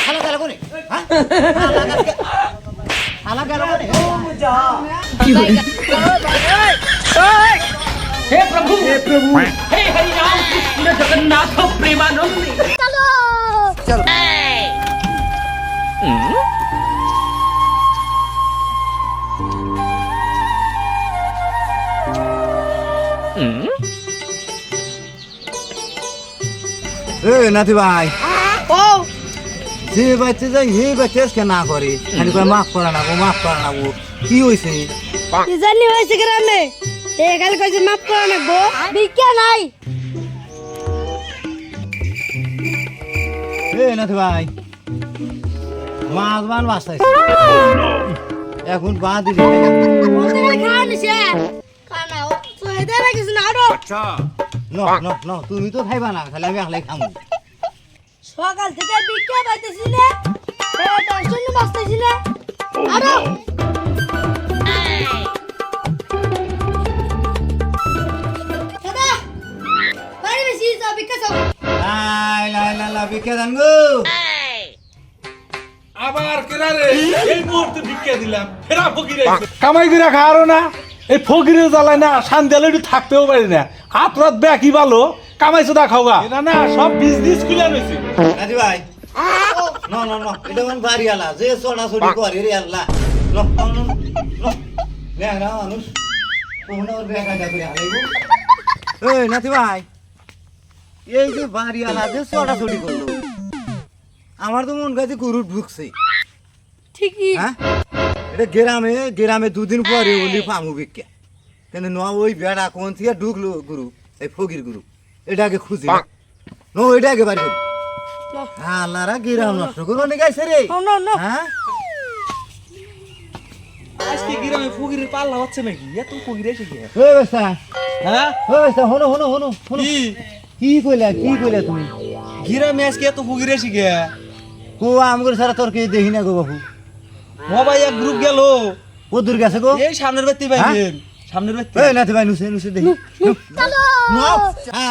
শালা গেল কোনে হ্যাঁ শালা গেল কোনে যা हे प्रभु हे हरि राम कृष्ण जगन्नाथ प्रेमानंद चलो चलो নাতি ভাই ও যে বাচ্চা যাই হে বাচ্চা আজকে না করে খালি করে মাফ করে না গো কি হয়েছে কি জানি হয়েছে গ্রামে এখানে কইছে মাপ করে নাকবো বিজ্ঞা নাই নাতি ভাই মাছ বান বাঁচাইছে এখন বাঁ দিলে খাওয়া নিছে খানাও তো এদের কিছু না আরো তুমি তো খাইবা না খালি আমি একলাই খামু সকাল থেকে বিজ্ঞা পাইতেছি না টেনশন বাঁচতেছি না আরো দাদা বাড়ি বেশি যাও বিজ্ঞা যাও লা বিকে দান গো আবার কেরা রে এই মুহূর্তে ভিক্ষা দিলাম ফেরা ফকির কামাই করে খাওয়ারো না এই ফকিরে জ্বালায় না শান্তি একটু থাকতেও পারি না হাত রাত ব্যাকি ভালো কামাইছো দা খাওয়া না না সব বিজনেস খুলে রয়েছে নাতি ভাই না এটা কোন বাড়ি আলা যে ছোড়াছড়ি করে রে আল্লাহ না মানুষ কোন ওর বেকা যা করে আলাইবো নাতি ভাই এই যে বাড়ি আলা যে ছোড়াছড়ি করলো আমার তো মন কাছে গরু ঢুকছে ঠিকই হ্যাঁ এটা গ্রামে দুদিন পরে বলি পামু বিক্কা কেন ওই বেড়া কোন থেকে ঢুকলো গুরু এই ফকির গুরু এটাকে খুঁজি নো এটাকে বাড়ি করি আল্লাহরা গ্রাম নষ্ট করবো নাকি আইসে রে হ্যাঁ আজকে গ্রামে ফকিরের পাল্লা হচ্ছে নাকি এত ফকির এসে গিয়ে ওই বেস্তা হ্যাঁ ওই বেস্তা হনো কি কইলা তুমি গ্রামে আজকে এত ফকির এসে গিয়ে কো আমগর সারা তোর কে দেখি না গো বাবু ও ভাই এক গ্রুপ গেল ও দূর গেছে গো এই সামনের বাড়তি ভাইবেন সামনের বাড়তি এই নাতি ভাই নুসে দেখি চলো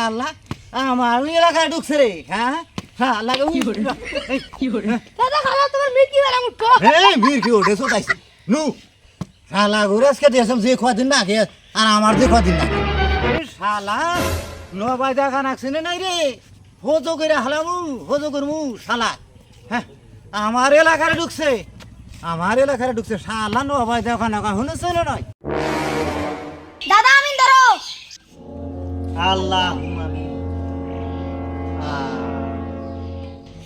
আল্লাহ আমার এলাকায় ঢুকছে রে হ্যাঁ আল্লাহ দাদা খালা তোমার মিকি বেলা মুঠো এই ভিড় কি ওঠে সোটাইছে নু শালা ঘুরে আজকে দিয়েছাম যে কদিন না খেয়ে আর আমার যে কদিন না শালা নবাই দেখা নাকছে নাই রে হজো করে হজো করমু শালা হ্যাঁ আমার এলাকায় ঢুকছে শালা নবাই দেখা না শুনেছে না নয় দাদা আমি ধরো আল্লাহ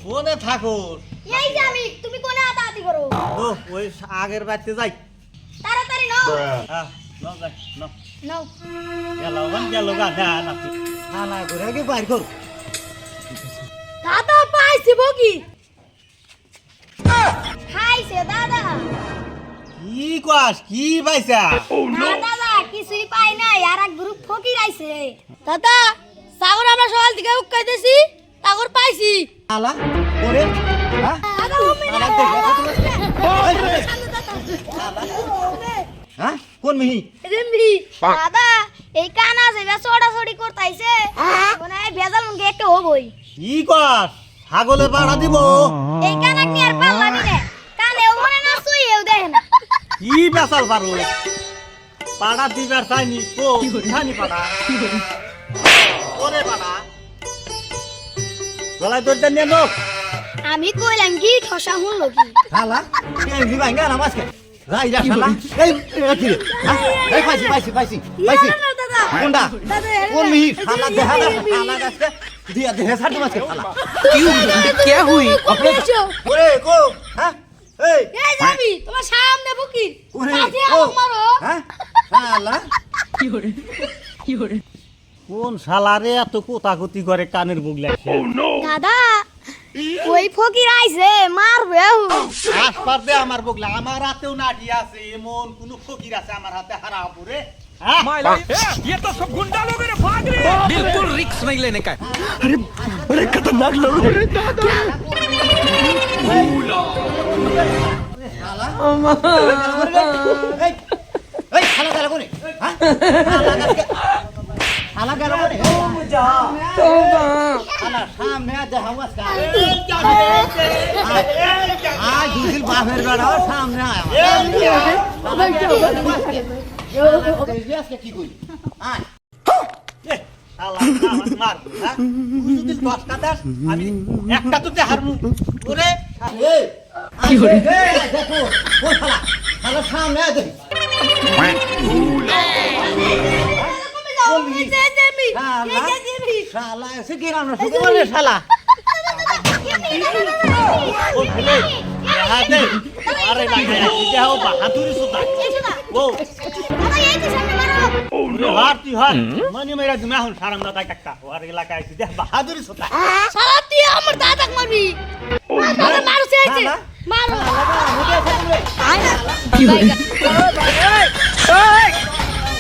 ফোনে থাকো এই যে আমি তুমি কোনে আতাআতি করো ও ওই আগের বাড়িতে যাই তাড়াতাড়ি নাও হ্যাঁ নাও গেল গা না শালা ঘুরে আগে বাইর করো দাদা পাইছি বকি খাইছে দাদা কি কস কি পাইছা না দাদা কিছুই পাই নাই আর এক গ্রুপ ফকির আইছে দাদা সাগর আমরা সকাল থেকে উকাইতেছি সাগর পাইছি শালা ওরে হ্যাঁ দাদা হ্যাঁ কোন মিহি রেমবি দাদা এই কানা যে ছোড়াছড়ি করতাইছে মানে ভেজাল মুখে একটা হবই কি কস ছাগলে পাড়া দিব এই কানা কি আর পাল্লা দিলে কানেও মনে না সুইও দেখে না কি বেসাল পারো পাড়া দিবার চাইনি কো খানি পাড়া ওরে পাড়া গলায় তোর দেন নো আমি কইলাম কি ঠসা হুনলো কি শালা এই দিবাই না নামাজকে রাই যা শালা এই কি রে এই পাইছি না দাদা কোনটা দাদা কোন মিহি শালা দেখা না শালা গাছে দিয়া দেহে ছাড় মাছকে শালা क्या हुई আপনি ওরে কো হ্যাঁ এই এই যাবি তোমার সামনে বুকি ওরে কাজে ও মারো হ্যাঁ শালা কোন শালারে এত কোতাকুতি করে কানের মুখ লাগছে দাদা ওই ফকির আইছে মারবে আসপার দে আমার বগলা আমার হাতেও নাটি আছে এমন কোন ফকির আছে আমার হাতে হারা পুরে হ্যাঁ ये तो सब गुंडा लोग रे भाग रहे बिल्कुल रिक्स नहीं लेने का अरे खतरनाक लोग শালা এই শালা গেল কোনে হ্যাঁ শালা গেল কোনে শালা সামনে দেখা মাছ কা বাপের বেড়াও সামনে আয় আজকে কি করি আয় একটা তো হারমু ওরে এই, আয়, এই, দেখো ও শালা শালা সামনে আয় দেখি শালা এসে কি রান্না শুরু করলে শালা আরে দেহ বাহাদুরি সুতা ও হার তুই হার মানে মেরা তুমি এখন সারাম দাদা একটা আর এলাকায় দেহ বাহাদুরি সুতা শালা তুই আমার দাদাকে মারবি দাদা মারু চাইছে মারো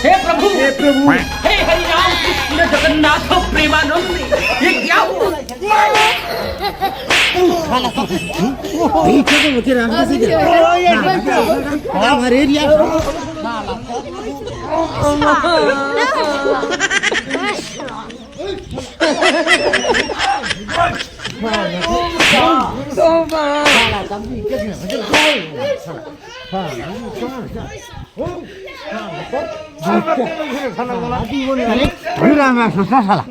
हे प्रभु हे हरि राम कृष्ण जगन्नाथ प्रेमानंद ये क्या हुआ আমার এরিয়া শালা